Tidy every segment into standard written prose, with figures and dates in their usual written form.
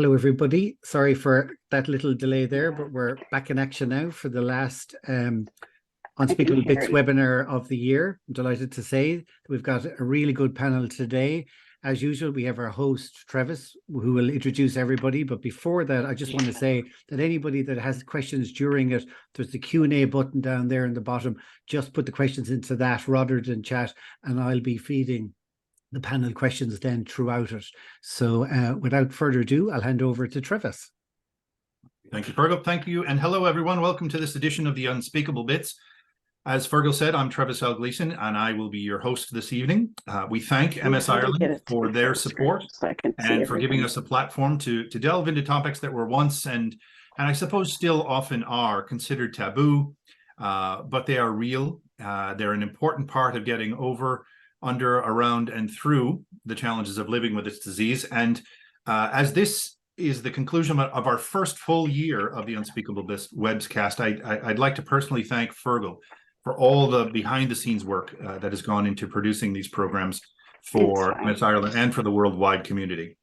Hello, everybody. Sorry for that little delay there, but we're back in action now for the last Unspeakable Bits webinar of the year. I'm delighted to say that we've got a really good panel today. As usual, we have our host, Travis, who will introduce everybody. But before that, I just want to say that anybody that has questions during it, there's the Q&A button down there in the bottom. Just put the questions into that rather than chat, and I'll be feeding the panel questions then throughout it. So without further ado, I'll hand over to Travis. Thank you, Fergal. Thank you. And hello, everyone. Welcome to this edition of the Unspeakable Bits. As Fergal said, I'm Travis L. Gleason, and I will be your host this evening. We thank MS Ireland for their support and for giving us a platform to delve into topics that were once and I suppose still often are considered taboo, but they are real. They're an important part of getting over, under, around, and through the challenges of living with this disease. And as this is the conclusion of our first full year of the Unspeakable Webscast, I'd like to personally thank Fergal for all the behind-the-scenes work that has gone into producing these programs for MS Ireland and for the worldwide community.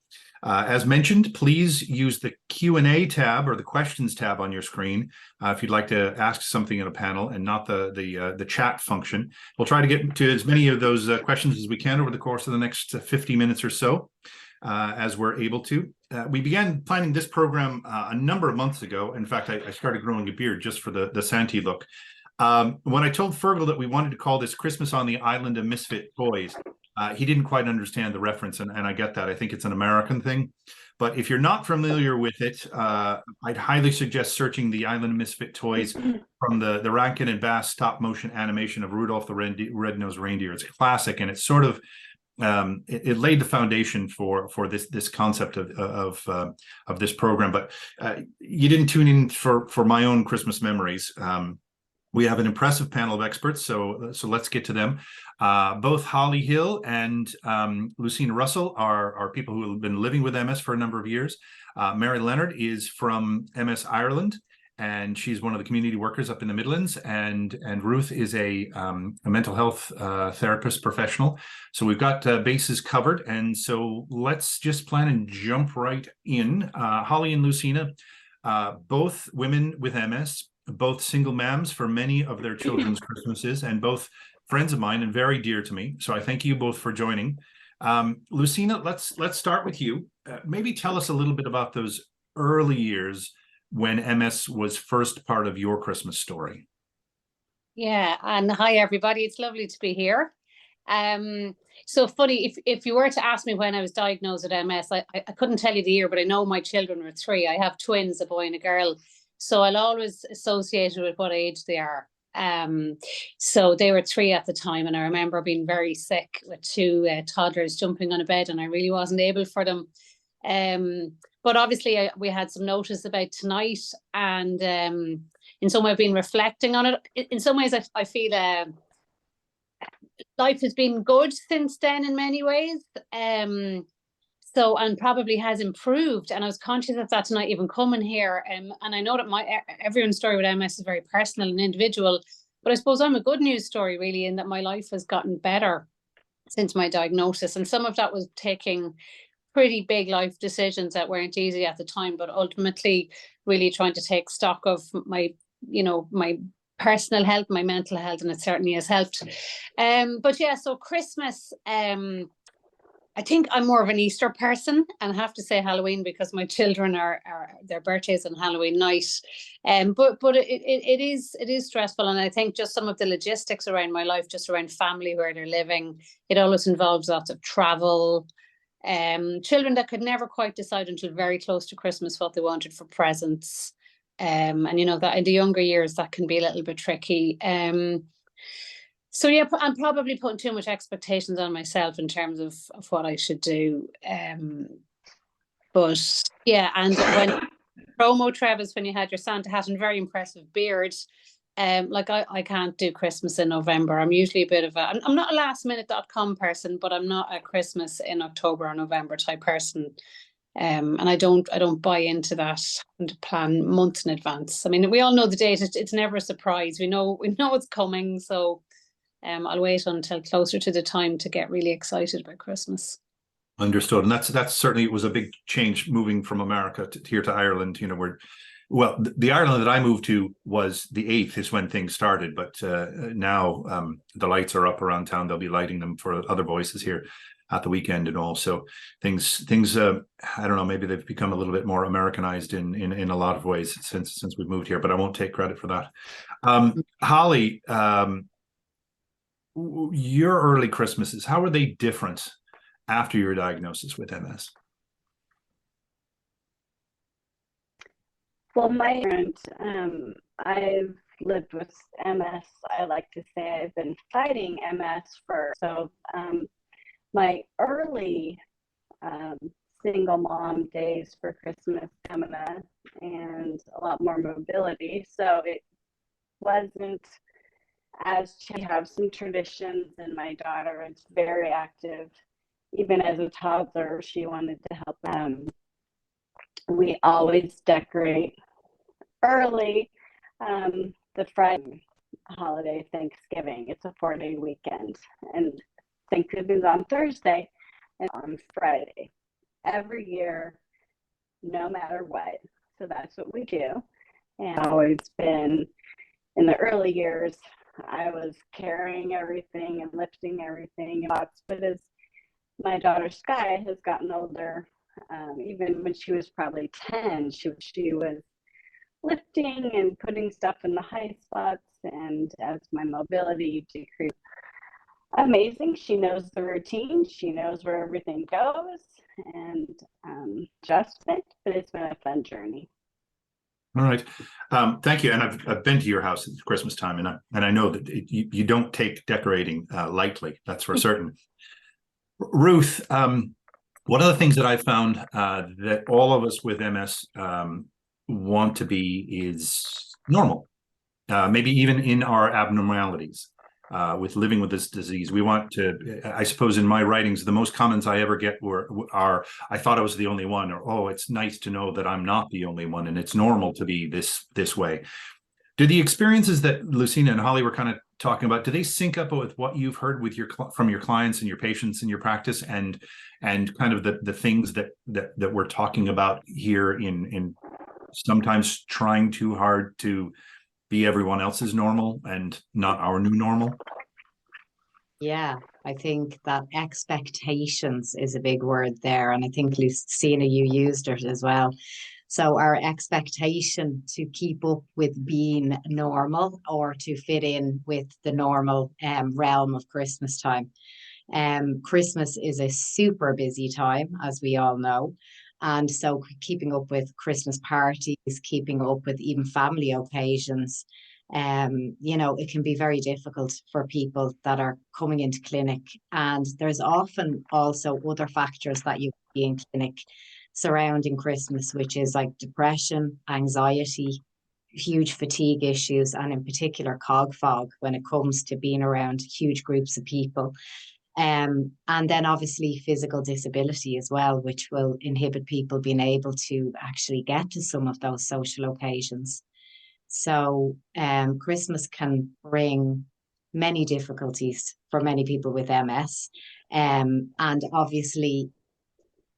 As mentioned, please use the Q&A tab or the questions tab on your screen if you'd like to ask something in a panel, and not the chat function. We'll try to get to as many of those questions as we can over the course of the next 50 minutes or so, as we're able to. We began planning this program a number of months ago. In fact, I started growing a beard just for the Santee look. When I told Fergal that we wanted to call this Christmas on the Island of Misfit Toys, he didn't quite understand the reference, and I get that. I think it's an American thing. But if you're not familiar with it, I'd highly suggest searching the Island of Misfit Toys from the Rankin and Bass stop motion animation of Rudolph the Red-Nosed Reindeer. It's classic, and it's sort of it laid the foundation for this concept of this program. But you didn't tune in for my own Christmas memories. We have an impressive panel of experts, so let's get to them. Both Holly Hill and Lucina Russell are people who have been living with MS for a number of years. Mary Leonard is from MS Ireland, and she's one of the community workers up in the Midlands. And Ruth is a mental health therapist professional. So we've got bases covered, and so let's just plan and jump right in. Holly and Lucina, both women with MS, both single moms for many of their children's Christmases, and both friends of mine and very dear to me. So I thank you both for joining. Lucina, let's start with you. Maybe tell us a little bit about those early years when MS was first part of your Christmas story. Yeah, and hi everybody. It's lovely to be here. So funny, if you were to ask me when I was diagnosed with MS, I couldn't tell you the year, but I know my children were 3. I have twins, a boy and a girl. So I'll always associate it with what age they are. So they were 3 at the time, and I remember being very sick with 2 toddlers jumping on a bed, and I really wasn't able for them. But obviously we had some notice about tonight, and in some way I've been reflecting on it. In some ways I feel life has been good since then in many ways. And probably has improved, and I was conscious of that tonight, even coming here. And I know that everyone's story with MS is very personal and individual, but I suppose I'm a good news story really, in that my life has gotten better since my diagnosis, and some of that was taking pretty big life decisions that weren't easy at the time, but ultimately really trying to take stock of my personal health, my mental health, and it certainly has helped. But yeah, so Christmas, I think I'm more of an Easter person, and I have to say Halloween because my children are their birthdays on Halloween night. But it is stressful, and I think just some of the logistics around my life, just around family, where they're living, it always involves lots of travel. Children that could never quite decide until very close to Christmas what they wanted for presents. And you know that in the younger years that can be a little bit tricky. So yeah, I'm probably putting too much expectations on myself in terms of what I should do. But yeah, and when promo, Travis, when you had your Santa hat and very impressive beard, like I can't do Christmas in November. I'm usually a bit of I'm not a lastminute.com person, but I'm not a Christmas in October or November type person. And I don't buy into that and plan months in advance. I mean, we all know the date. It's never a surprise. We know it's coming. So I'll wait until closer to the time to get really excited about Christmas. Understood. And that's certainly, it was a big change moving from America here to Ireland, you know, where, well, the Ireland that I moved to was the 8th is when things started, but now the lights are up around town. They'll be lighting them for other voices here at the weekend and all. So things I don't know, maybe they've become a little bit more Americanized in a lot of ways since we've moved here, but I won't take credit for that. Holly, your early Christmases, how were they different after your diagnosis with MS? Well, my parent, I've lived with MS. I like to say I've been fighting MS my early single mom days for Christmas stamina and a lot more mobility. So it wasn't as we have some traditions, and my daughter is very active. Even as a toddler, she wanted to help. We always decorate early. The Friday holiday, Thanksgiving, it's a 4-day weekend, and Thanksgiving's on Thursday and on Friday every year, no matter what. So that's what we do. And I've always been, in the early years, I was carrying everything and lifting everything and lots, but as my daughter Sky has gotten older, even when she was probably 10, she was lifting and putting stuff in the high spots, and as my mobility decreased, amazing. She knows the routine, she knows where everything goes, and just it, but it's been a fun journey. All right, thank you. And I've been to your house at Christmas time, and I know that you don't take decorating lightly. That's for certain. Ruth, one of the things that I found that all of us with MS want to be is normal, maybe even in our abnormalities. With living with this disease, we want to, I suppose in my writings, the most comments I ever get are, I thought I was the only one, or, oh, it's nice to know that I'm not the only one, and it's normal to be this way. Do the experiences that Lucina and Holly were kind of talking about, do they sync up with what you've heard with from your clients and your patients in your practice, and kind of the things that we're talking about here in sometimes trying too hard to be everyone else's normal and not our new normal? Yeah, I think that expectations is a big word there. And I think, Lucina, you used it as well. So our expectation to keep up with being normal, or to fit in with the normal realm of Christmas time. Christmas is a super busy time, as we all know. And so keeping up with Christmas parties, keeping up with even family occasions, it can be very difficult for people that are coming into clinic. And there's often also other factors that you see in clinic surrounding Christmas, which is like depression, anxiety, huge fatigue issues, and in particular cog fog when it comes to being around huge groups of people. And then obviously physical disability as well, which will inhibit people being able to actually get to some of those social occasions. So Christmas can bring many difficulties for many people with MS. And obviously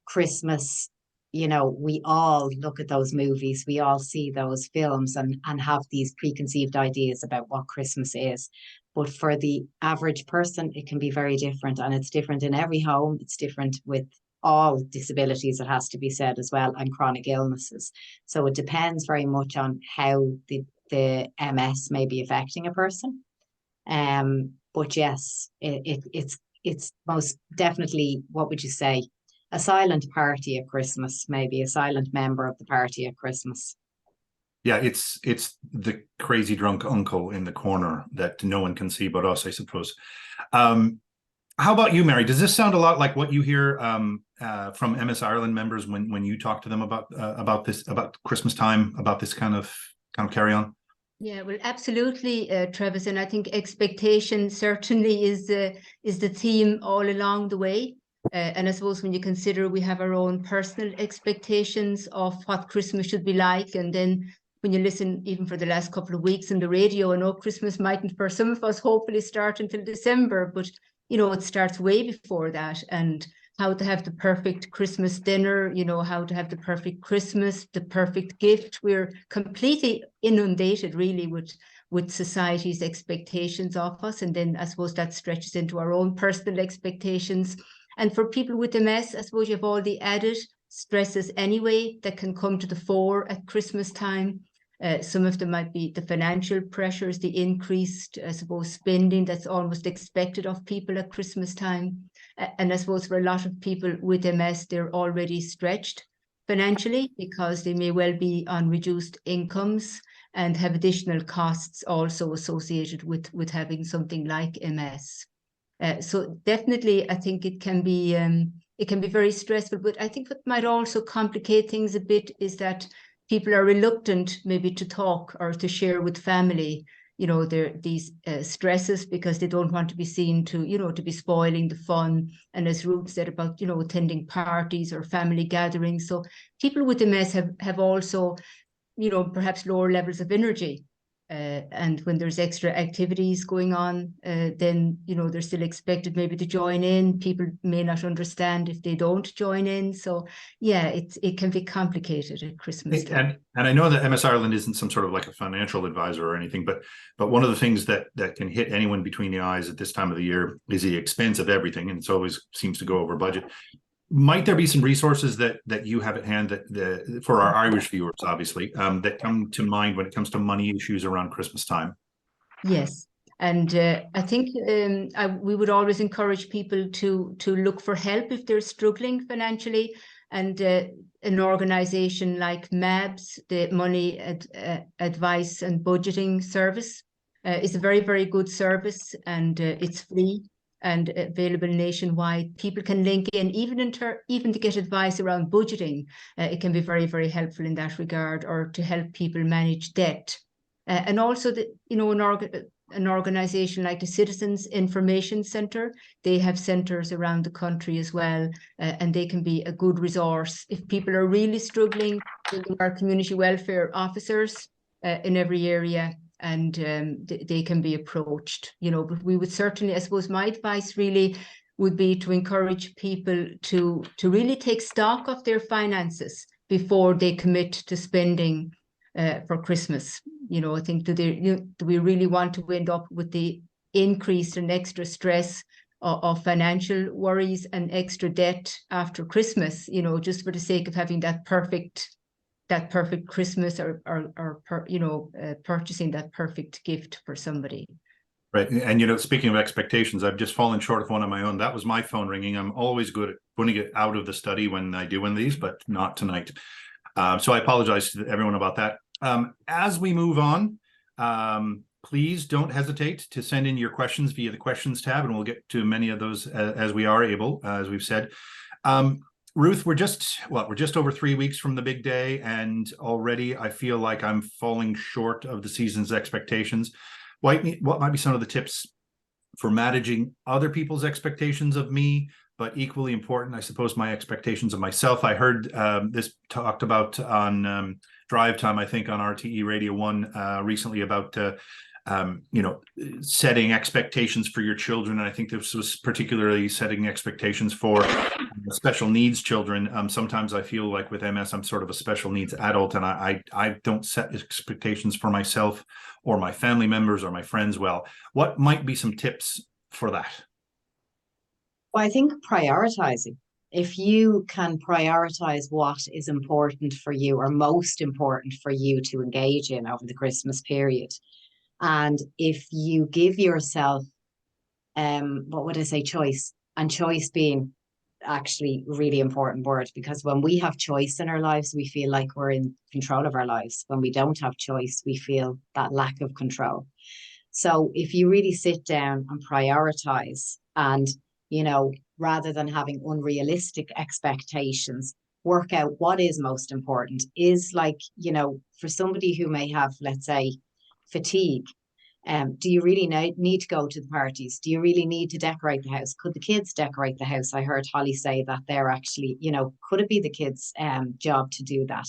Christmas, we all look at those movies, we all see those films and have these preconceived ideas about what Christmas is. But for the average person, it can be very different, and it's different in every home. It's different with all disabilities, it has to be said as well, and chronic illnesses. So it depends very much on how the MS may be affecting a person. But yes, it's most definitely, what would you say, a silent party at Christmas, maybe a silent member of the party at Christmas. Yeah, it's the crazy drunk uncle in the corner that no one can see but us, I suppose. How about you, Mary? Does this sound a lot like what you hear from MS Ireland members when you talk to them about Christmas time, about this kind of carry on? Yeah, well, absolutely, Travis, and I think expectation certainly is the theme all along the way. And I suppose when you consider we have our own personal expectations of what Christmas should be like, and then when you listen even for the last couple of weeks on the radio, I know Christmas mightn't for some of us hopefully start until December, but it starts way before that. And how to have the perfect Christmas dinner, you know, how to have the perfect Christmas, the perfect gift. We're completely inundated really with society's expectations of us. And then I suppose that stretches into our own personal expectations. And for people with MS, I suppose you have all the added stresses anyway that can come to the fore at Christmas time. Some of them might be the financial pressures, the increased, I suppose, spending that's almost expected of people at Christmas time. And I suppose for a lot of people with MS, they're already stretched financially because they may well be on reduced incomes and have additional costs also associated with having something like MS. So definitely, I think it can be very stressful. But I think what might also complicate things a bit is that people are reluctant maybe to talk or to share with family, you know, these stresses because they don't want to be seen to, you know, to be spoiling the fun. And as Ruth said about, you know, attending parties or family gatherings. So people with MS have also, you know, perhaps lower levels of energy. And when there's extra activities going on, then, you know, they're still expected maybe to join in. People may not understand if they don't join in. So, yeah, it can be complicated at Christmas time. And I know that MS Ireland isn't some sort of like a financial advisor or anything, but one of the things that can hit anyone between the eyes at this time of the year is the expense of everything. And it always seems to go over budget. Might there be some resources that you have at hand that for our Irish viewers, obviously, that come to mind when it comes to money issues around Christmas time? Yes, and I think we would always encourage people to look for help if they're struggling financially. And an organisation like MABS, the Money Advice and Budgeting Service, is a very, very good service, and it's free and available nationwide. People can link in, even to get advice around budgeting. It can be very, very helpful in that regard, or to help people manage debt. And also, an organisation like the Citizens Information Centre, they have centres around the country as well, and they can be a good resource. If people are really struggling, our community welfare officers in every area, and they can be approached, you know. But we would certainly, I suppose my advice really would be to encourage people to really take stock of their finances before they commit to spending for Christmas. You know, I think do we really want to end up with the increase and extra stress of financial worries and extra debt after Christmas, you know, just for the sake of having that perfect Christmas, or purchasing that perfect gift for somebody. Right. And, you know, speaking of expectations, I've just fallen short of one on my own. That was my phone ringing. I'm always good at putting it out of the study when I do one of these, but not tonight. So I apologize to everyone about that. As we move on, please don't hesitate to send in your questions via the questions tab, and we'll get to many of those as we are able, as we've said. Ruth, we're just over 3 weeks from the big day, and already I feel like I'm falling short of the season's expectations. What might be some of the tips for managing other people's expectations of me, but equally important, I suppose, my expectations of myself? I heard this talked about on Drive Time, I think, on RTE Radio 1 recently about setting expectations for your children. And I think this was particularly setting expectations for special needs children. Sometimes I feel like with MS, I'm sort of a special needs adult, and I don't set expectations for myself or my family members or my friends well. What might be some tips for that? Well, I think prioritizing. If you can prioritize what is important for you, or most important for you to engage in over the Christmas period, and if you give yourself, choice, and choice being actually really important word, because when we have choice in our lives, we feel like we're in control of our lives. When we don't have choice, we feel that lack of control. So if you really sit down and prioritize, and, you know, rather than having unrealistic expectations, work out what is most important. Is, like, you know, for somebody who may have, let's say, fatigue, do you really need to go to the parties? Do you really need to decorate the house? Could the kids decorate the house? I heard Holly say that they're actually, you know, could it be the kids' job to do that?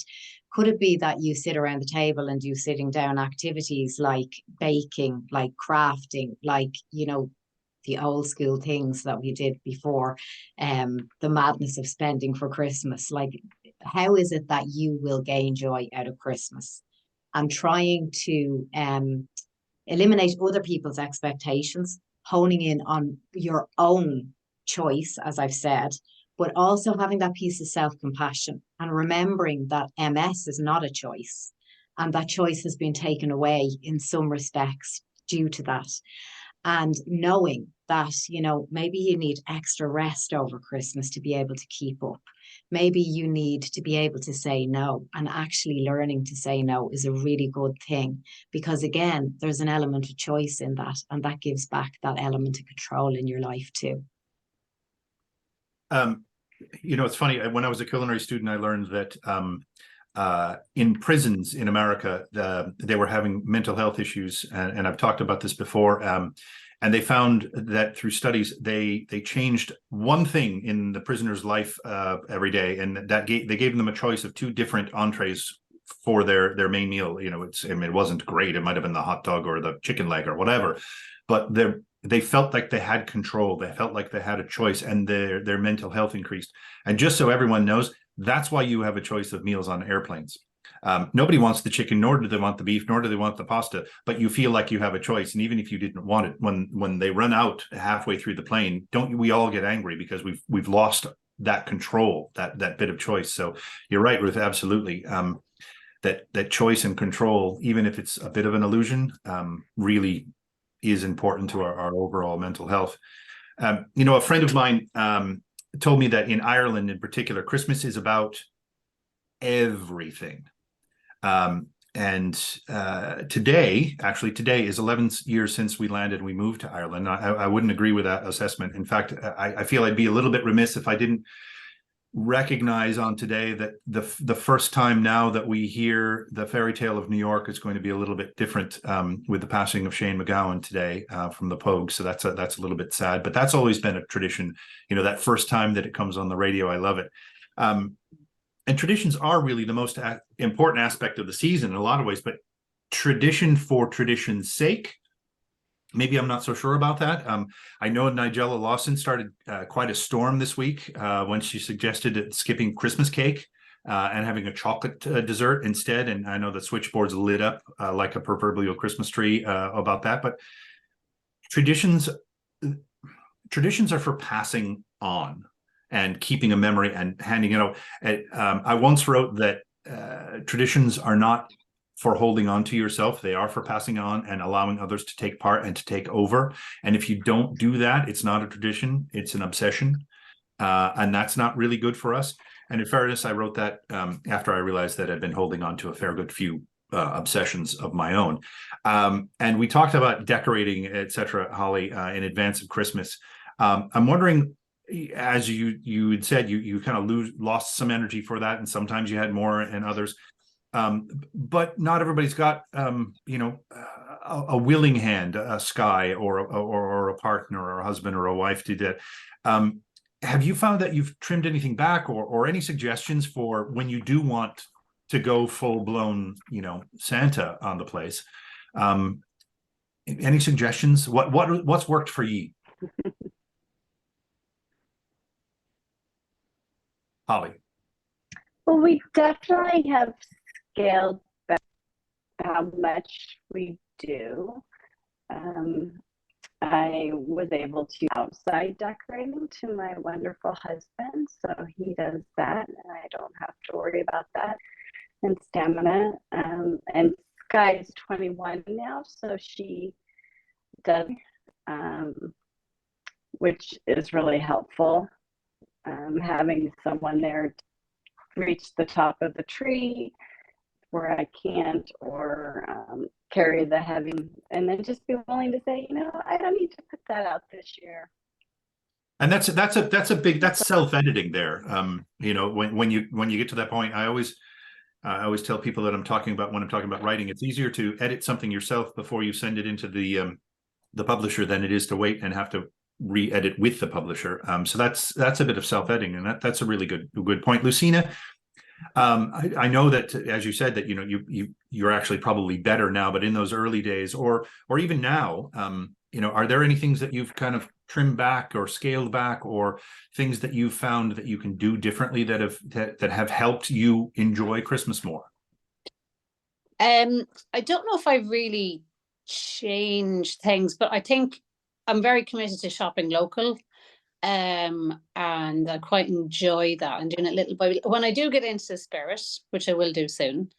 Could it be that you sit around the table and do sitting down activities like baking, like crafting, like, you know, the old school things that we did before, the madness of spending for Christmas. Like, how is it that you will gain joy out of Christmas? And trying to eliminate other people's expectations, honing in on your own choice, as I've said, but also having that piece of self-compassion and remembering that MS is not a choice, and that choice has been taken away in some respects due to that. And knowing that, you know, maybe you need extra rest over Christmas to be able to keep up. Maybe you need to be able to say no, and actually learning to say no is a really good thing, because again, there's an element of choice in that, and that gives back that element of control in your life too. You know, it's funny, when I was a culinary student, I learned that in prisons in America, they were having mental health issues, and I've talked about this before. And they found that through studies, they changed one thing in the prisoner's life every day, and that they gave them a choice of 2 different entrees for their main meal. You know, it wasn't great. It might have been the hot dog or the chicken leg or whatever, but they felt like they had control. They felt like they had a choice, and their mental health increased. And just so everyone knows, that's why you have a choice of meals on airplanes. Nobody wants the chicken, nor do they want the beef, nor do they want the pasta, but you feel like you have a choice. And even if you didn't want it, when they run out halfway through the plane, don't we all get angry because we've lost that control, that bit of choice. So you're right, Ruth, absolutely. That choice and control, even if it's a bit of an illusion, really is important to our overall mental health. You know, a friend of mine told me that in Ireland in particular, Christmas is about everything. And today is 11 years since we landed and we moved to Ireland. I wouldn't agree with that assessment. In fact, I feel I'd be a little bit remiss if I didn't recognize on today that the first time now that we hear the fairy tale of New York is going to be a little bit different, with the passing of Shane MacGowan today from the Pogues. So that's a little bit sad, but that's always been a tradition. You know, that first time that it comes on the radio, I love it. And traditions are really the most important aspect of the season in a lot of ways, but tradition for tradition's sake, maybe I'm not so sure about that. I know Nigella Lawson started quite a storm this week when she suggested skipping Christmas cake and having a chocolate dessert instead. And I know the switchboard's lit up like a proverbial Christmas tree about that. But traditions are for passing on and keeping a memory and handing it out. I once wrote that traditions are not for holding on to yourself. They are for passing on and allowing others to take part and to take over. And if you don't do that, it's not a tradition, it's an obsession. And that's not really good for us. And in fairness, I wrote that after I realized that I'd been holding on to a fair good few obsessions of my own. And we talked about decorating, etc., Holly, in advance of Christmas. I'm wondering, as you had said, you kind of lost some energy for that, and sometimes you had more and others. But not everybody's got a willing hand, a Sky or a partner or a husband or a wife to do that. Have you found that you've trimmed anything back, or any suggestions for when you do want to go full blown, Santa on the place? Any suggestions? What's worked for you? Holly. Well, we definitely have scaled back how much we do. I was able to outside decorating to my wonderful husband, so he does that, and I don't have to worry about that. And Stamina, and Sky is 21 now, so she does, which is really helpful. Having someone there to reach the top of the tree where I can't, or carry the heavy, and then just be willing to say, I don't need to put that out this year. And that's self-editing there. When you get to that point, I always tell people that when I'm talking about writing, it's easier to edit something yourself before you send it into the publisher than it is to wait and have to re-edit with the publisher. So that's a bit of self-editing, and that's a really good point. Lucina, I know that, as you said, that you're actually probably better now, but in those early days, or even now, are there any things that you've kind of trimmed back or scaled back, or things that you've found that you can do differently that have helped you enjoy Christmas more? I don't know if I've really changed things, but I think I'm very committed to shopping local. And I quite enjoy that and doing it little by little. When I do get into the spirit, which I will do soon,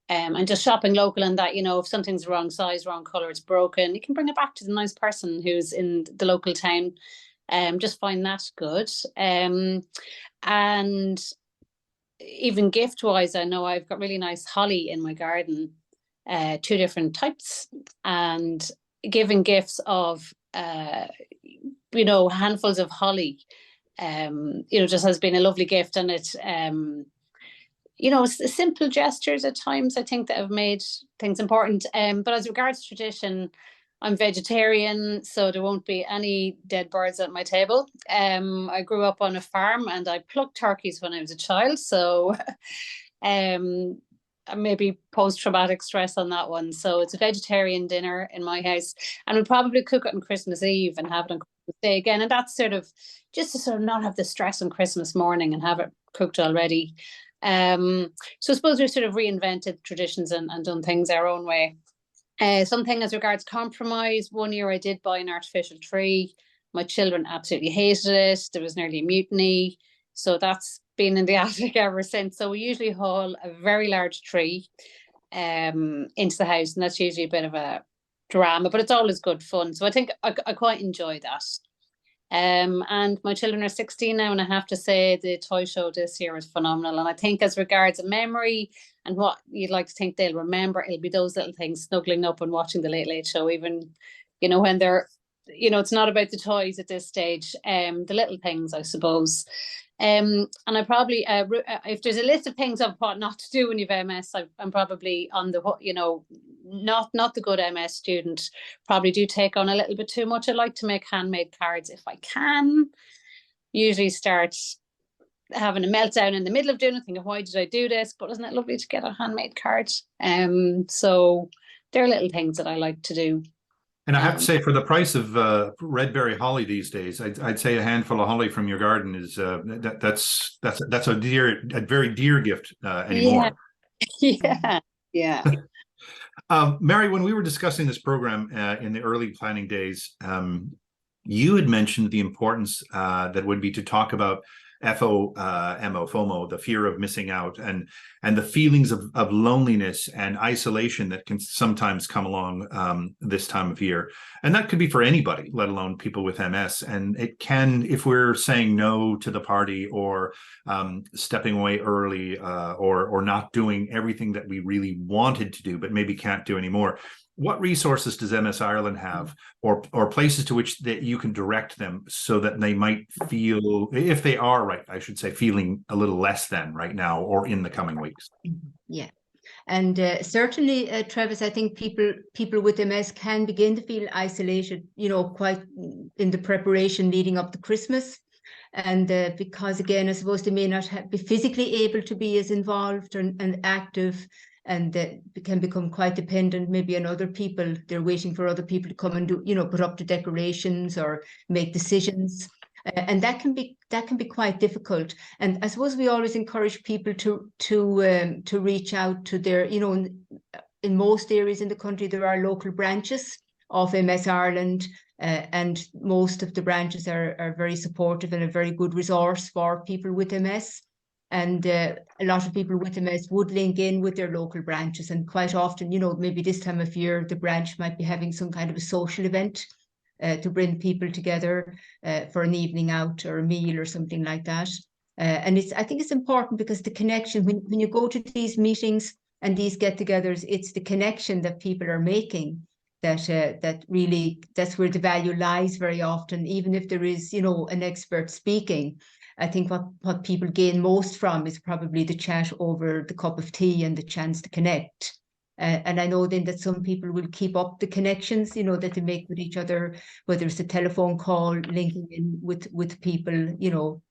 and just shopping local, and that, you know, if something's the wrong size, wrong color, it's broken, you can bring it back to the nice person who's in the local town. Just find that good. And even gift wise, I know I've got really nice holly in my garden, 2 different types, and giving gifts of you know, handfuls of holly, you know, just has been a lovely gift. And it you know, simple gestures at times, I think, that have made things important. But as regards tradition, I'm vegetarian, so there won't be any dead birds at my table. I grew up on a farm and I plucked turkeys when I was a child, so maybe post-traumatic stress on that one. So it's a vegetarian dinner in my house, and we'll probably cook it on Christmas Eve and have it on Christmas Day again. And that's sort of just to sort of not have the stress on Christmas morning and have it cooked already. So I suppose we've sort of reinvented traditions and done things our own way. Something as regards compromise, one year I did buy an artificial tree. My children absolutely hated it. There was nearly a mutiny. So that's been in the attic ever since. So we usually haul a very large tree into the house, and that's usually a bit of a drama, but it's always good fun. So I think I quite enjoy that. And my children are 16 now, and I have to say the toy show this year is phenomenal. And I think as regards a memory and what you'd like to think they'll remember, it'll be those little things, snuggling up and watching the Late Late Show, even, you know, when they're, you know, it's not about the toys at this stage, the little things, I suppose. And I probably, if there's a list of things of what not to do when you've MS, I'm probably on the, you know, not the good MS student. Probably do take on a little bit too much. I like to make handmade cards if I can. Usually start having a meltdown in the middle of doing it, thinking, why did I do this? But isn't it lovely to get a handmade card? So there are little things that I like to do. And I have to say, for the price of red berry holly these days, I'd say a handful of holly from your garden is that's a very dear gift anymore. Yeah. Mary, when we were discussing this program in the early planning days, you had mentioned the importance that would be to talk about FOMO, the fear of missing out, and the feelings of loneliness and isolation that can sometimes come along this time of year. And that could be for anybody, let alone people with MS. And it can, if we're saying no to the party, or stepping away early, or not doing everything that we really wanted to do, but maybe can't do anymore. What resources does MS Ireland have, or places to which that you can direct them so that they might feel, if they are right, I should say, feeling a little less than right now or in the coming weeks? Yeah. And certainly, Travis, I think people with MS can begin to feel isolated, you know, quite in the preparation leading up to Christmas. And because, again, I suppose they may not be physically able to be as involved and active, and that can become quite dependent maybe on other people. They're waiting for other people to come and do, you know, put up the decorations or make decisions. And that can be quite difficult. And I suppose we always encourage people to reach out to their, you know, in most areas in the country, there are local branches of MS Ireland, and most of the branches are very supportive and a very good resource for people with MS. And a lot of people with MS would link in with their local branches. And quite often, you know, maybe this time of year, the branch might be having some kind of a social event to bring people together for an evening out or a meal or something like that. And I think it's important because the connection, when you go to these meetings and these get-togethers, it's the connection that people are making that really, that's where the value lies very often, even if there is, you know, an expert speaking. I think what people gain most from is probably the chat over the cup of tea and the chance to connect. And I know then that some people will keep up the connections, you know, that they make with each other, whether it's a telephone call, linking in with people, you know,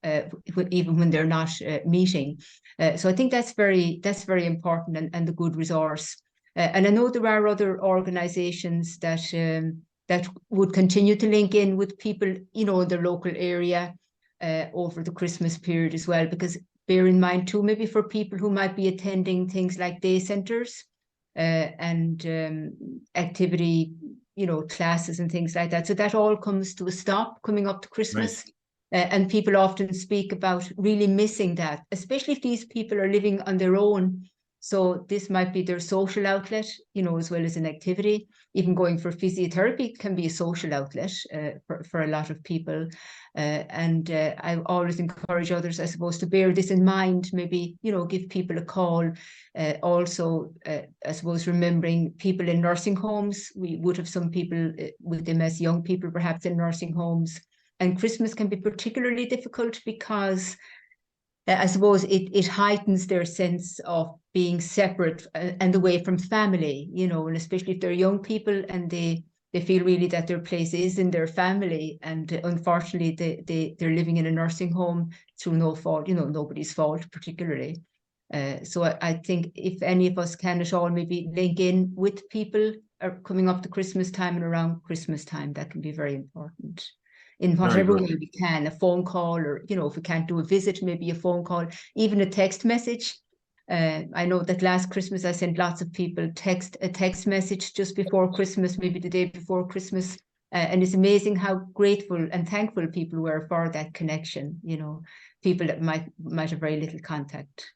even when they're not meeting. So I think that's very important and a good resource. And I know there are other organisations that that would continue to link in with people, you know, in their local area over the Christmas period as well. Because bear in mind too, maybe for people who might be attending things like day centres and activity, you know, classes and things like that. So that all comes to a stop coming up to Christmas. Right. And people often speak about really missing that, especially if these people are living on their own. So this might be their social outlet, you know, as well as an activity. Even going for physiotherapy can be a social outlet for a lot of people. I always encourage others, I suppose, to bear this in mind, maybe, you know, give people a call. Also, I suppose, remembering people in nursing homes. We would have some people with them as young people, perhaps in nursing homes. And Christmas can be particularly difficult because I suppose it heightens their sense of being separate and away from family, you know, and especially if they're young people and they feel really that their place is in their family. And unfortunately, they're living in a nursing home through no fault, you know, nobody's fault particularly. So I think if any of us can at all maybe link in with people coming up to Christmas time and around Christmas time, that can be very important. In whatever way we can, a phone call, or, you know, if we can't do a visit, maybe a phone call, even a text message. I know that last Christmas I sent lots of people a text message just before Christmas, maybe the day before Christmas. And it's amazing how grateful and thankful people were for that connection, you know, people that might have very little contact.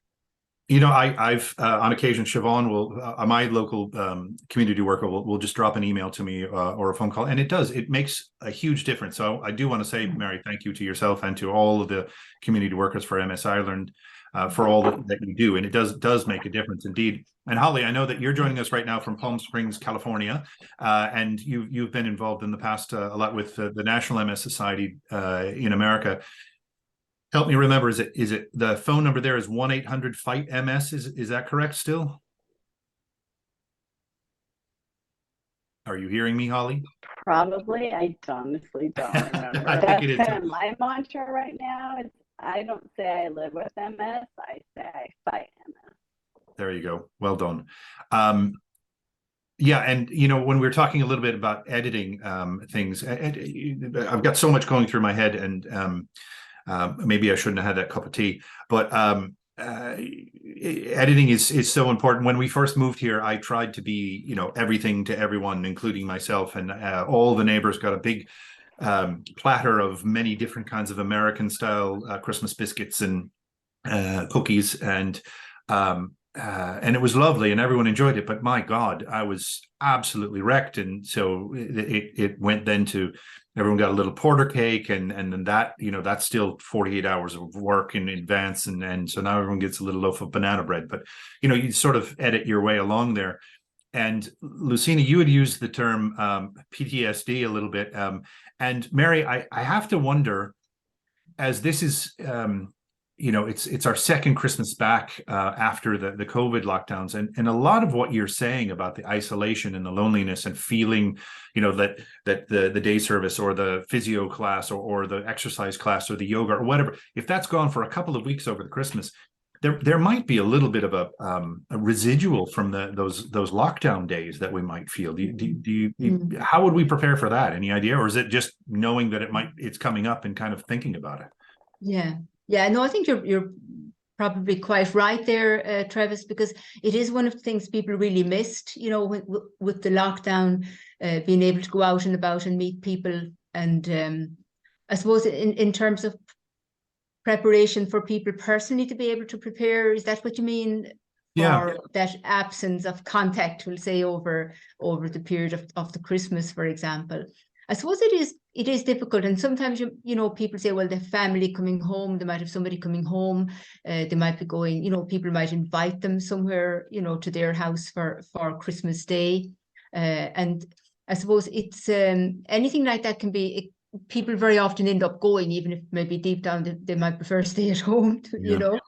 You know, I've on occasion, Siobhan will, my local community worker will just drop an email to me or a phone call, and it makes a huge difference. So I do want to say, Mary, thank you to yourself and to all of the community workers for MS Ireland for all that you do, and it does make a difference indeed. And Holly, I know that you're joining us right now from Palm Springs, California, and you've been involved in the past a lot with the National MS Society in America. Help me remember, is it the phone number there is 1-800-FIGHT-MS? Is that correct still? Are you hearing me, Holly? Probably. I honestly don't remember. I think it is. That's my mantra right now. I don't say I live with MS. I say I fight MS. There you go. Well done. Yeah, and you know, when we were talking a little bit about editing things, I've got so much going through my head, and maybe I shouldn't have had that cup of tea, but editing is so important. When we first moved here, I tried to be, you know, everything to everyone, including myself, and all the neighbors got a big platter of many different kinds of American style Christmas biscuits and cookies, and it was lovely and everyone enjoyed it, but my God, I was absolutely wrecked. And so it went then to everyone got a little porter cake, and then that, you know, that's still 48 hours of work in advance, and so now everyone gets a little loaf of banana bread. But you know, you sort of edit your way along there. And Lucina, you had used the term PTSD a little bit, and Mary, I have to wonder, as this is you know, it's our second Christmas back after the COVID lockdowns, and a lot of what you're saying about the isolation and the loneliness and feeling, you know, that the day service or the physio class or the exercise class or the yoga or whatever, if that's gone for a couple of weeks over the Christmas, there might be a little bit of a residual from those lockdown days that we might feel. How would we prepare for that? Any idea, or is it just knowing that it's coming up and kind of thinking about it? Yeah, no, I think you're probably quite right there, Travis, because it is one of the things people really missed, you know, with the lockdown, being able to go out and about and meet people. And I suppose in terms of preparation for people personally to be able to prepare, is that what you mean? Yeah. Or that absence of contact, we'll say, over the period of the Christmas, for example. I suppose it is difficult, and sometimes you know, people say, well, the family coming home, they might have somebody coming home, they might be going, you know, people might invite them somewhere, you know, to their house for Christmas Day, and I suppose it's anything like that can be. People very often end up going, even if maybe deep down they might prefer to stay at home, you know,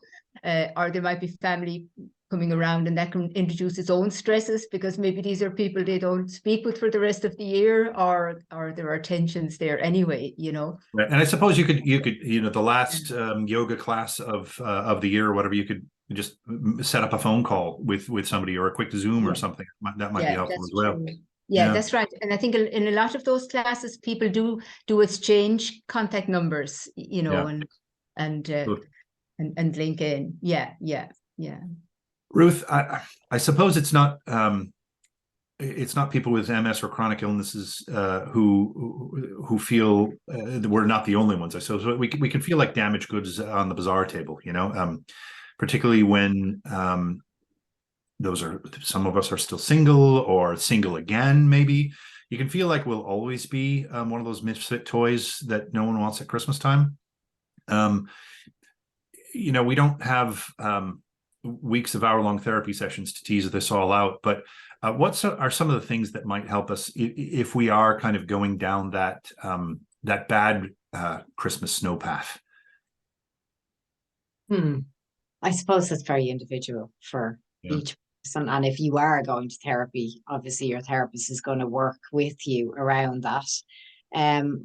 or there might be family coming around, and that can introduce its own stresses, because maybe these are people they don't speak with for the rest of the year, or there are tensions there anyway, you know. Right. And I suppose you could, you know, the last yoga class of the year or whatever, you could just set up a phone call with somebody, or a quick Zoom or something. That might be helpful as well. True. Yeah, Yeah. that's right. And I think in a lot of those classes, people do exchange contact numbers, you know, and link in. Yeah. Ruth, I suppose it's not people with MS or chronic illnesses who feel we're not the only ones. I suppose we can feel like damaged goods on the bazaar table, you know, particularly when some of us are still single or single again. Maybe you can feel like we'll always be one of those misfit toys that no one wants at Christmas time. You know, we don't have weeks of hour-long therapy sessions to tease this all out, but what are some of the things that might help us if we are kind of going down that bad Christmas snowpath? I suppose it's very individual for each person. And if you are going to therapy, obviously your therapist is going to work with you around that.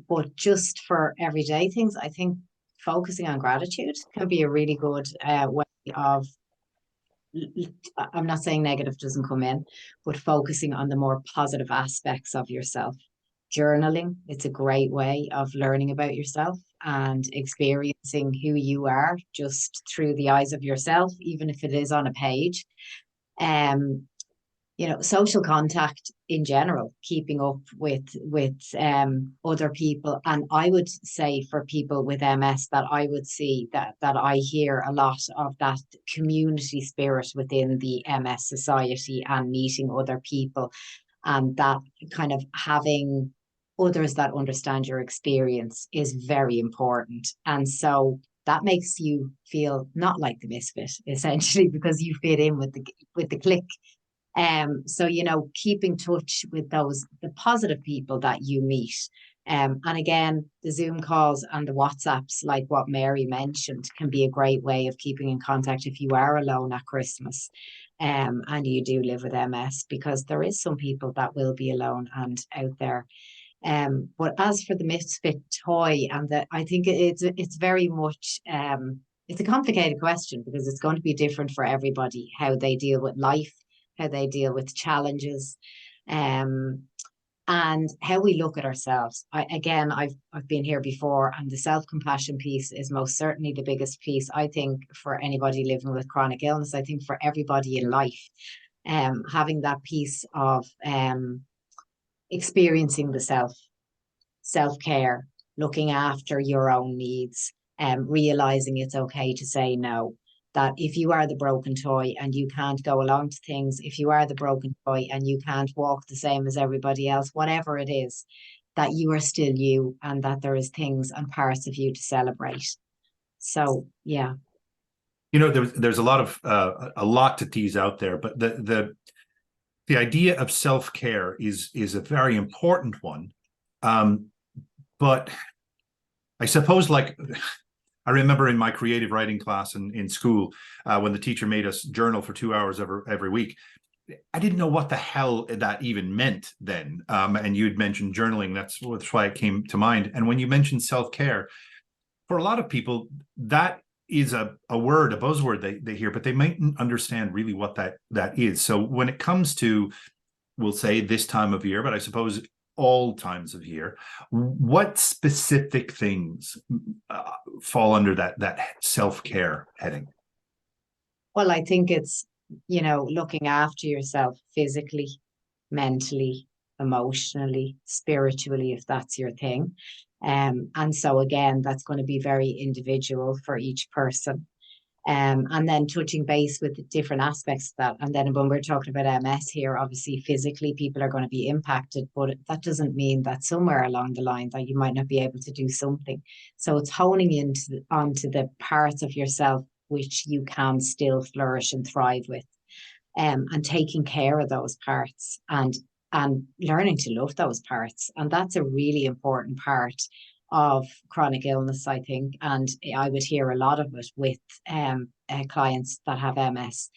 But just for everyday things, I think focusing on gratitude can be a really good way of, I'm not saying negative doesn't come in, but focusing on the more positive aspects of yourself. Journaling, it's a great way of learning about yourself and experiencing who you are just through the eyes of yourself, even if it is on a page. You know, social contact in general, keeping up with other people. And I would say for people with MS that I would see that I hear a lot of that community spirit within the MS society and meeting other people, and that kind of having others that understand your experience is very important. And so that makes you feel not like the misfit, essentially, because you fit in with the clique. So, you know, keep in touch with the positive people that you meet. And again, the Zoom calls and the WhatsApps, like what Mary mentioned, can be a great way of keeping in contact if you are alone at Christmas, and you do live with MS, because there is some people that will be alone and out there. But as for the misfit toy, I think it's very much it's a complicated question, because it's going to be different for everybody, how they deal with life, how they deal with challenges, and how we look at ourselves. I've been here before, and the self-compassion piece is most certainly the biggest piece, I think, for anybody living with chronic illness. I think for everybody in life, having that piece of experiencing the self-care, looking after your own needs, realizing it's okay to say no. That if you are the broken toy and you can't go along to things, if you are the broken toy and you can't walk the same as everybody else, whatever it is, that you are still you, and that there is things and parts of you to celebrate. So, yeah. You know, there's a lot to tease out there, but the idea of self-care is a very important one. But I suppose, like, I remember in my creative writing class in school, when the teacher made us journal for 2 hours every week, I didn't know what the hell that even meant then. And you'd mentioned journaling. That's why it came to mind. And when you mentioned self-care, for a lot of people, that is a word, a buzzword they hear, but they mightn't understand really what that is. So when it comes to, we'll say this time of year, but I suppose all times of year, what specific things fall under that self-care heading? Well, I think it's, you know, looking after yourself physically, mentally, emotionally, spiritually, if that's your thing. And so again, that's going to be very individual for each person. And then touching base with the different aspects of that. And then when we're talking about MS here, obviously physically people are going to be impacted, but that doesn't mean that somewhere along the line that you might not be able to do something. So it's honing onto the parts of yourself which you can still flourish and thrive with, and taking care of those parts and learning to love those parts. And that's a really important part of chronic illness, I think, and I would hear a lot of it with clients that have MS.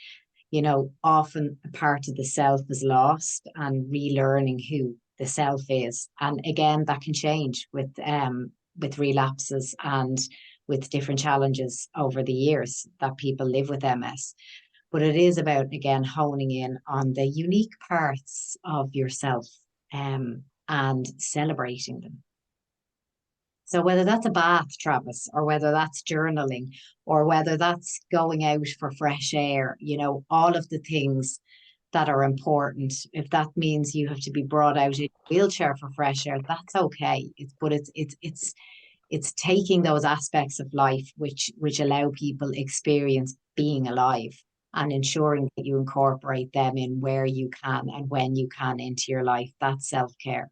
You know, often a part of the self is lost, and relearning who the self is. And again, that can change with relapses and with different challenges over the years that people live with MS. But it is about, again, honing in on the unique parts of yourself and celebrating them. So whether that's a bath, Travis, or whether that's journaling, or whether that's going out for fresh air, you know, all of the things that are important. If that means you have to be brought out in a wheelchair for fresh air, that's okay. It's taking those aspects of life which allow people experience being alive, and ensuring that you incorporate them in where you can and when you can into your life. That's self-care.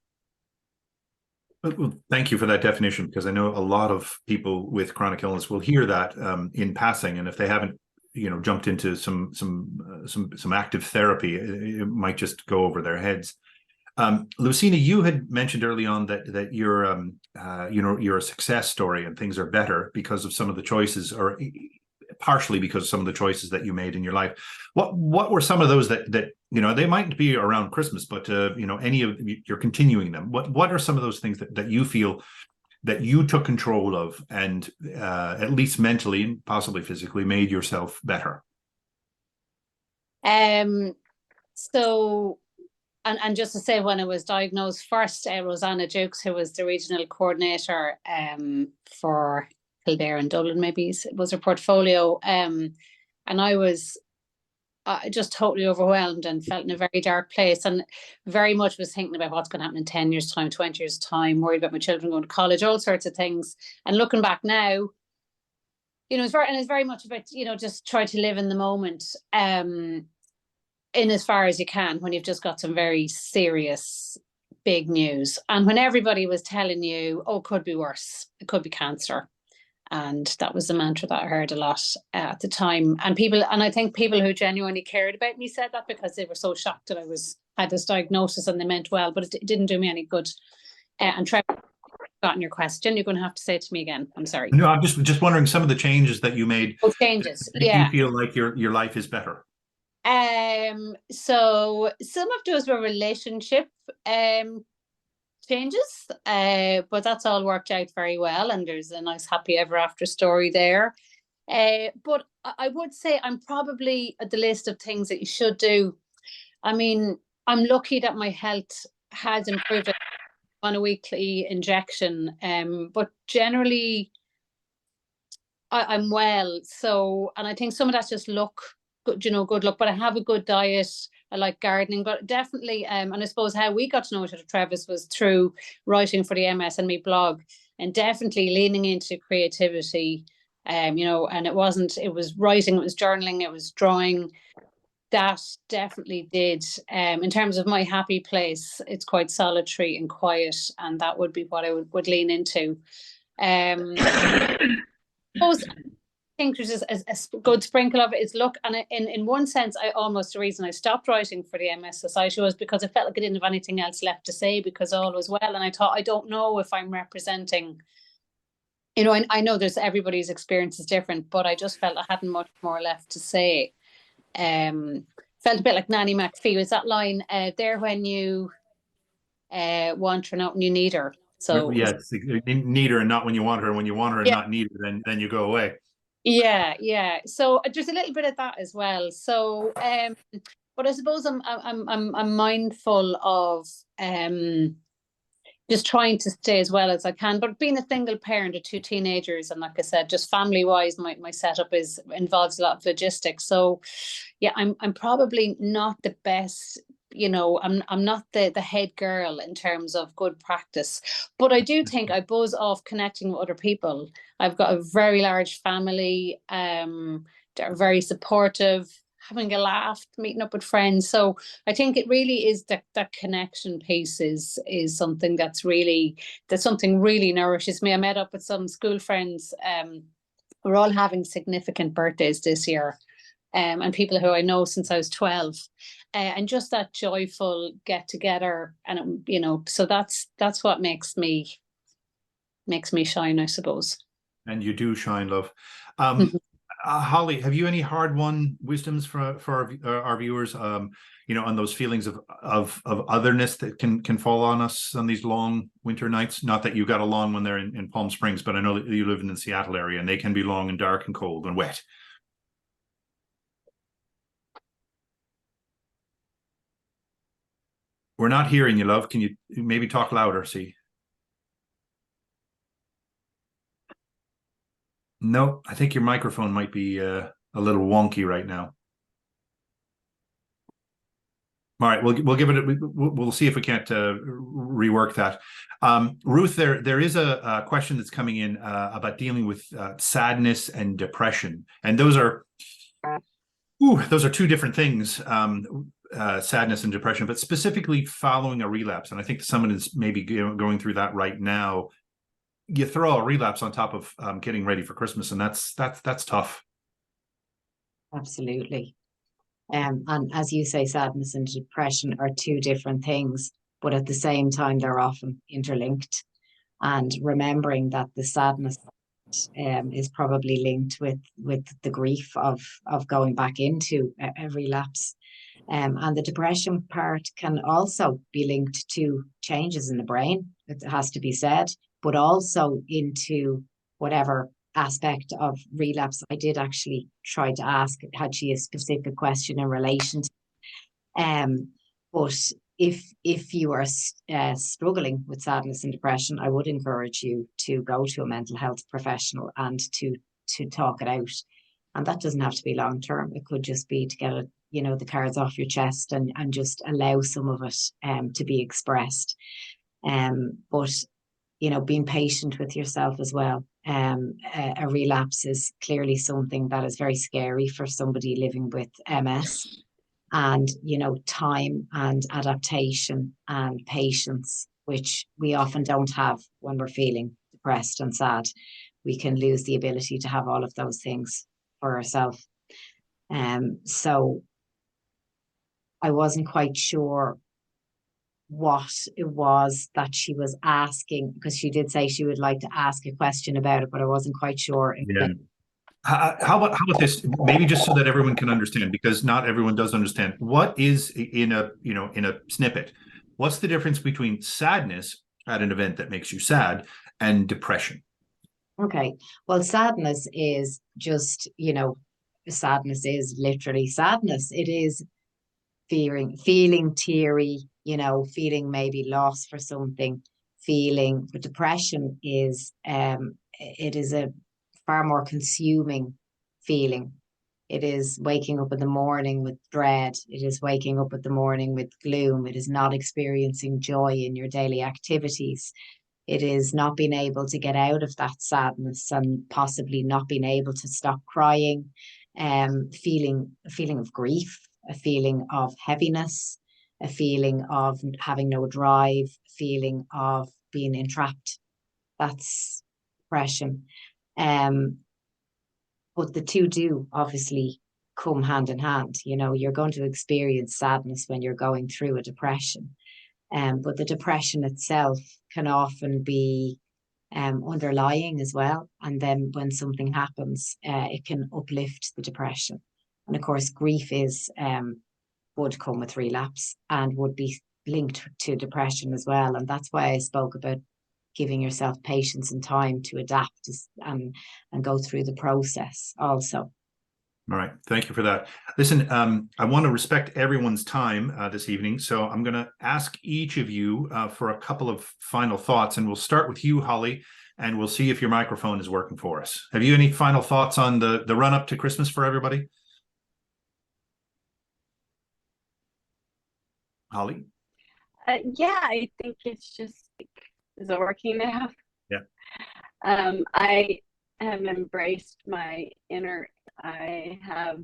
Well, thank you for that definition, because I know a lot of people with chronic illness will hear that in passing, and if they haven't, you know, jumped into some active therapy, it might just go over their heads. Lucina, you had mentioned early on that you're you know, you're a success story and things are better because of some of the choices, or partially because of some of the choices that you made in your life. What were some of those that you know, they might be around Christmas, but you know, any of you're continuing them. What are some of those things that you feel that you took control of, and at least mentally and possibly physically made yourself better? So, and just to say, when I was diagnosed first, Rosanna Dukes, who was the regional coordinator for Kildare and Dublin, maybe was her portfolio, and I was just totally overwhelmed and felt in a very dark place, and very much was thinking about what's going to happen in 10 years time, 20 years time, worried about my children going to college, all sorts of things. And looking back now, you know, it's very much about, you know, just try to live in the moment, in as far as you can, when you've just got some very serious big news, and when everybody was telling you, oh, it could be worse, it could be cancer. And that was the mantra that I heard a lot at the time. And I think people who genuinely cared about me said that because they were so shocked that I had this diagnosis, and they meant well, but it didn't do me any good. And Trevor, I've forgotten your question. You're going to have to say it to me again. I'm sorry. No, I'm just wondering some of the changes that you made. Oh, changes. Yeah. You feel like your life is better. So some of those were relationship changes, but that's all worked out very well, and there's a nice happy ever after story there. But I would say I'm probably at the list of things that you should do. I mean, I'm lucky that my health has improved on a weekly injection, but generally I'm well. So, and I think some of that's just luck, good, you know, good luck, but I have a good diet. I like gardening, but definitely, and I suppose how we got to know each other, Travis, was through writing for the MS and Me blog, and definitely leaning into creativity, you know, and it was writing, it was journaling, it was drawing. That definitely did. In terms of my happy place, it's quite solitary and quiet, and that would be what I would lean into. I think there's just a good sprinkle of it is luck, and in one sense, the reason I stopped writing for the MS Society was because I felt like I didn't have anything else left to say, because all was well, and I thought, I don't know if I'm representing, you know, I know there's everybody's experience is different, but I just felt I hadn't much more left to say. Felt a bit like Nanny McPhee. Was that line there when you want her, not when you need her? So yes, need her and not when you want her, and when you want her and not need her, then you go away. Yeah. So there's a little bit of that as well. So, but I suppose I'm mindful of just trying to stay as well as I can. But being a single parent of 2 teenagers, and like I said, just family wise, my setup involves a lot of logistics. So, yeah, I'm probably not the best. You know, I'm not the head girl in terms of good practice, but I do think I buzz off connecting with other people. I've got a very large family. They're very supportive, having a laugh, meeting up with friends. So I think it really is that connection piece is something something really nourishes me. I met up with some school friends. We're all having significant birthdays this year. And people who I know since I was 12, and just that joyful get together, and you know, so that's what makes me shine, I suppose. And you do shine, love. Holly, have you any hard-won wisdoms for our viewers? You know, on those feelings of otherness that can fall on us on these long winter nights. Not that you got a long one there in Palm Springs, but I know that you live in the Seattle area, and they can be long and dark and cold and wet. We're not hearing you, love. Can you maybe talk louder? See? No, I think your microphone might be a little wonky right now. All right, we'll give it. We'll see if we can't rework that. Ruth, there is a question that's coming in about dealing with sadness and depression, and those are two different things. Sadness and depression, but specifically following a relapse. And I think someone is maybe going through that right now. You throw a relapse on top of getting ready for Christmas, and that's tough. Absolutely. And as you say, sadness and depression are two different things, but at the same time, they're often interlinked. And remembering that the sadness is probably linked with the grief of going back into a relapse. And the depression part can also be linked to changes in the brain, it has to be said, but also into whatever aspect of relapse. I did actually try to ask, had she a specific question in relation to, but if you are struggling with sadness and depression, I would encourage you to go to a mental health professional and to talk it out. And that doesn't have to be long term. It could just be to get the cards off your chest and just allow some of it to be expressed. But being patient with yourself as well. A relapse is clearly something that is very scary for somebody living with MS. And, time and adaptation and patience, which we often don't have when we're feeling depressed and sad. We can lose the ability to have all of those things for ourselves. So I wasn't quite sure what it was that she was asking, because she did say she would like to ask a question about it, but I wasn't quite sure. How about this? Maybe just so that everyone can understand, because not everyone does understand. What is in a snippet? What's the difference between sadness at an event that makes you sad and depression? Okay, well, sadness is just sadness is literally sadness. It is feeling teary, feeling maybe loss for something, but depression is it is a far more consuming feeling. It is waking up in the morning with dread. It is waking up in the morning with gloom. It is not experiencing joy in your daily activities. It is not being able to get out of that sadness and possibly not being able to stop crying, a feeling of grief, a feeling of heaviness, a feeling of having no drive, a feeling of being entrapped. That's depression. But the two do obviously come hand in hand. You're going to experience sadness when you're going through a depression. But the depression itself can often be underlying as well. And then when something happens, it can uplift the depression. And of course, grief would come with relapse and would be linked to depression as well. And that's why I spoke about giving yourself patience and time to adapt and go through the process also. All right. Thank you for that. Listen, I want to respect everyone's time this evening. So I'm going to ask each of you for a couple of final thoughts, and we'll start with you, Holly, and we'll see if your microphone is working for us. Have you any final thoughts on the run up to Christmas for everybody? Holly? Yeah, I think it's just, is it working now? Yeah. I have embraced my inner. I have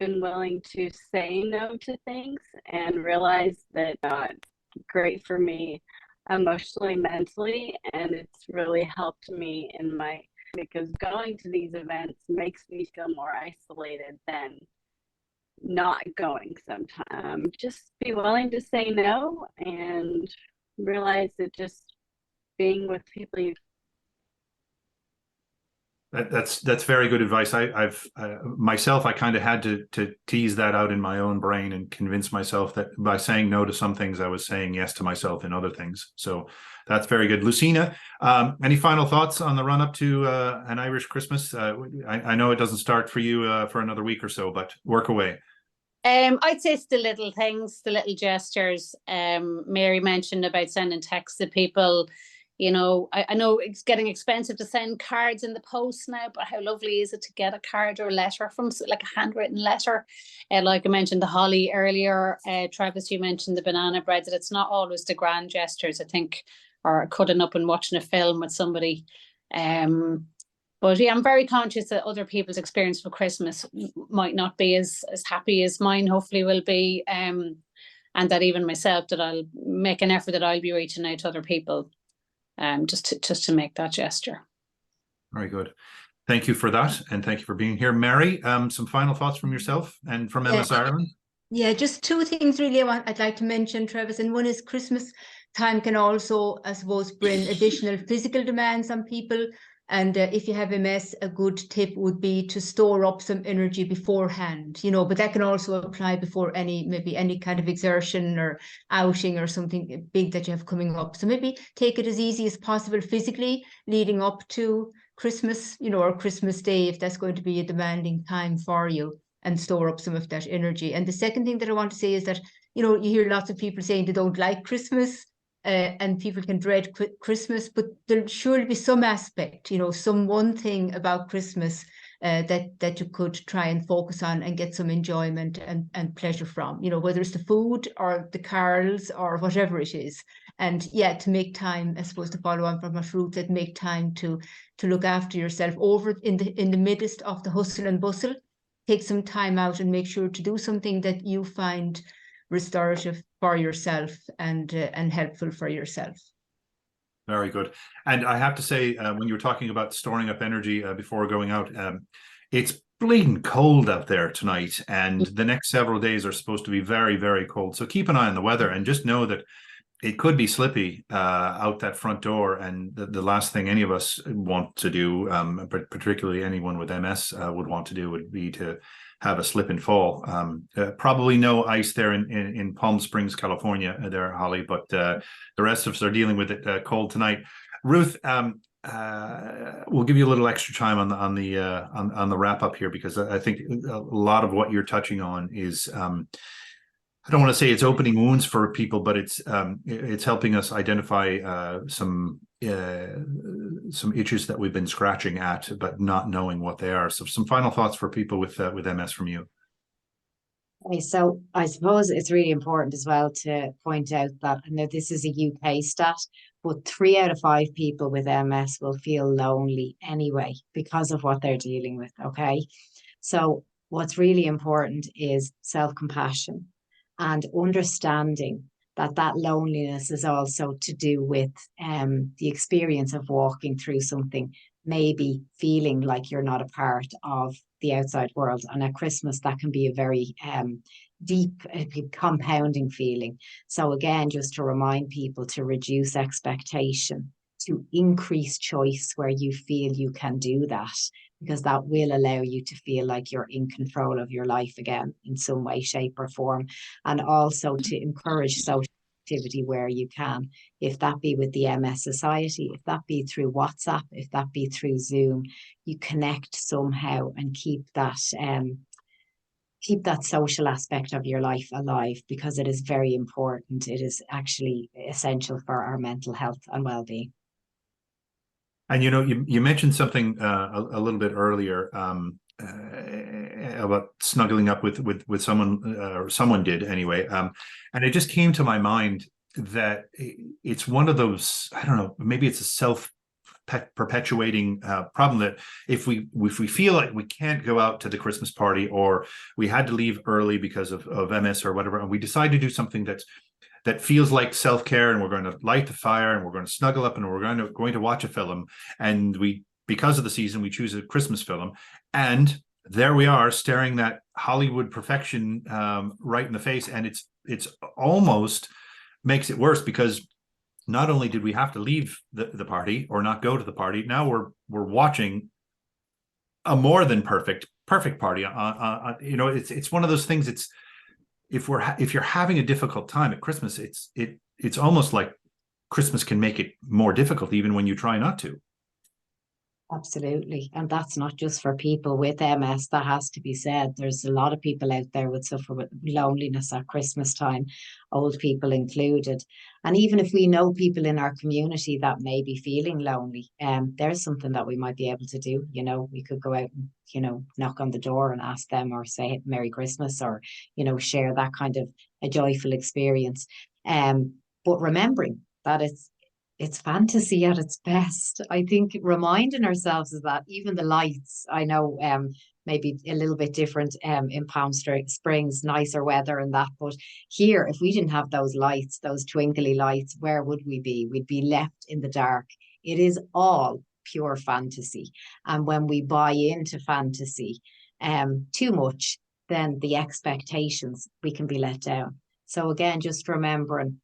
been willing to say no to things and realize that it's great for me emotionally, mentally, and it's really helped me because going to these events makes me feel more isolated than not going sometimes. Just be willing to say no and realize that just being with people That's very good advice. I've myself, I kind of had to tease that out in my own brain and convince myself that by saying no to some things, I was saying yes to myself in other things. So that's very good. Lucina, any final thoughts on the run up to an Irish Christmas? I know it doesn't start for you for another week or so, but work away. I'd say it's the little things, the little gestures. Mary mentioned about sending texts to people. You know, I know it's getting expensive to send cards in the post now, but how lovely is it to get a card or a letter from, like, a handwritten letter? Like I mentioned the holly earlier, Travis, you mentioned the banana bread, that it's not always the grand gestures, I think, or cutting up and watching a film with somebody. But yeah, I'm very conscious that other people's experience for Christmas might not be as happy as mine hopefully will be. And that even myself, that I'll make an effort that I'll be reaching out to other people, just to make that gesture. Very good. Thank you for that. And thank you for being here. Mary, some final thoughts from yourself and from MS Ireland? Yeah, just two things really I'd like to mention, Travis. And one is Christmas time can also, I suppose, bring additional physical demands on people. And if you have MS, a good tip would be to store up some energy beforehand, you know, but that can also apply before maybe any kind of exertion or outing or something big that you have coming up. So maybe take it as easy as possible physically leading up to Christmas, you know, or Christmas Day, if that's going to be a demanding time for you, and store up some of that energy. And the second thing that I want to say is that, you know, you hear lots of people saying they don't like Christmas. And people can dread Christmas, but there'll surely be some aspect, you know, some one thing about Christmas that you could try and focus on and get some enjoyment and pleasure from, you know, whether it's the food or the carols or whatever it is. And yeah, to make time, I suppose, to follow on from what Ruth said, make time to look after yourself over in the midst of the hustle and bustle. Take some time out and make sure to do something that you find restorative for yourself and helpful for yourself. Very good. And I have to say, when you were talking about storing up energy before going out, it's bleeding cold out there tonight, and the next several days are supposed to be very, very cold. So keep an eye on the weather and just know that it could be slippy out that front door. And the last thing any of us want to do, particularly anyone with MS would want to do, would be to have a slip and fall. Probably no ice there in Palm Springs, California there, Holly, but the rest of us are dealing with it cold tonight. Ruth, we'll give you a little extra time on the wrap up here, because I think a lot of what you're touching on is, I don't want to say it's opening wounds for people, but it's helping us identify some issues that we've been scratching at, but not knowing what they are. So some final thoughts for people with MS from you. Okay, so I suppose it's really important as well to point out that, I know this is a UK stat, but 3 out of 5 people with MS will feel lonely anyway because of what they're dealing with. Okay, so what's really important is self-compassion and understanding that loneliness is also to do with the experience of walking through something, maybe feeling like you're not a part of the outside world. And at Christmas, that can be a very deep, compounding feeling. So again, just to remind people to reduce expectation, to increase choice where you feel you can do that, because that will allow you to feel like you're in control of your life again in some way, shape or form. And also to encourage social activity where you can, if that be with the MS Society, if that be through WhatsApp, if that be through Zoom, you connect somehow and keep that social aspect of your life alive, because it is very important. It is actually essential for our mental health and well-being. And you know, you mentioned something a little bit earlier about snuggling up with someone, or someone did anyway, and it just came to my mind that it's one of those, I don't know, maybe it's a self-perpetuating problem, that if we feel like we can't go out to the Christmas party, or we had to leave early because of MS or whatever, and we decide to do something that feels like self-care, and we're going to light the fire and we're going to snuggle up and we're going to watch a film, and because of the season, we choose a Christmas film, and there we are staring that Hollywood perfection right in the face. And it's almost makes it worse, because not only did we have to leave the party or not go to the party, now we're watching a more than perfect party. You know, it's one of those things. It's if you're having a difficult time at Christmas, it's almost like Christmas can make it more difficult, even when you try not to. Absolutely. And that's not just for people with MS. That has to be said. There's a lot of people out there would suffer with loneliness at Christmas time, old people included. And even if we know people in our community that may be feeling lonely, there's something that we might be able to do. You know, we could go out and, you know, knock on the door and ask them, or say Merry Christmas, or, you know, share that kind of a joyful experience. But remembering that it's fantasy at its best. I think reminding ourselves of that, even the lights, I know maybe a little bit different in Palm Springs, nicer weather and that, but here, if we didn't have those lights, those twinkly lights, where would we be? We'd be left in the dark. It is all pure fantasy. And when we buy into fantasy too much, then the expectations, we can be let down. So again, just remembering,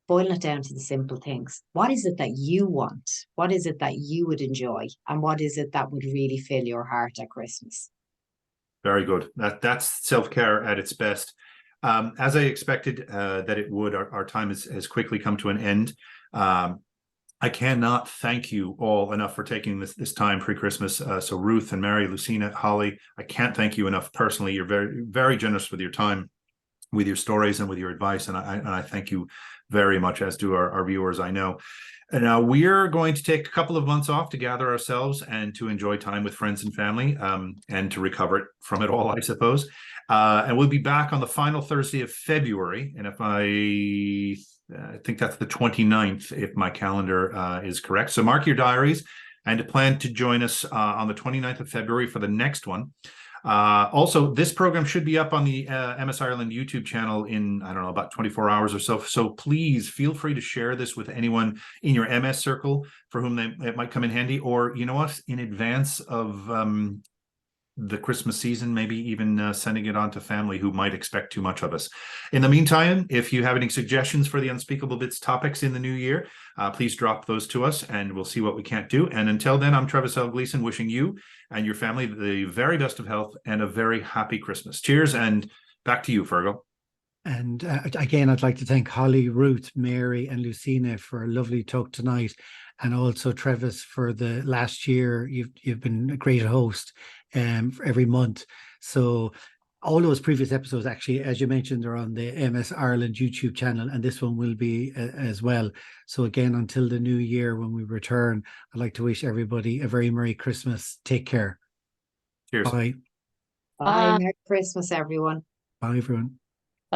boiling it down to the simple things. What is it that you want? What is it that you would enjoy? And what is it that would really fill your heart at Christmas? Very good. That's self-care at its best. As I expected that it would, our time has quickly come to an end. I cannot thank you all enough for taking this time pre-Christmas. So Ruth and Mary, Lucina, Holly, I can't thank you enough personally. You're very, very generous with your time, with your stories, and with your advice. And I thank you very much, as do our viewers, I know. And now we're going to take a couple of months off to gather ourselves and to enjoy time with friends and family, and to recover from it all, I suppose. And we'll be back on the final Thursday of February. And if I think that's the 29th, if my calendar is correct. So mark your diaries and to plan to join us on the 29th of February for the next one. Also, this program should be up on the MS Ireland YouTube channel in, I don't know, about 24 hours or so. So please feel free to share this with anyone in your MS circle for whom it might come in handy, or, you know what, in advance of the Christmas season, maybe even sending it on to family who might expect too much of us. In the meantime, if you have any suggestions for the Unspeakable Bits topics in the new year, please drop those to us and we'll see what we can't do. And until then, I'm Travis L. Gleason, wishing you and your family the very best of health and a very happy Christmas. Cheers, and back to you, Fergal. And again, I'd like to thank Holly, Ruth, Mary and Lucina for a lovely talk tonight. And also Travis for the last year. You've been a great host for every month. So all those previous episodes, actually, as you mentioned, are on the MS Ireland YouTube channel, and this one will be as well. So again, until the new year when we return, I'd like to wish everybody a very Merry Christmas. Take care. Cheers. Bye. Bye. Merry Christmas, everyone. Bye, everyone.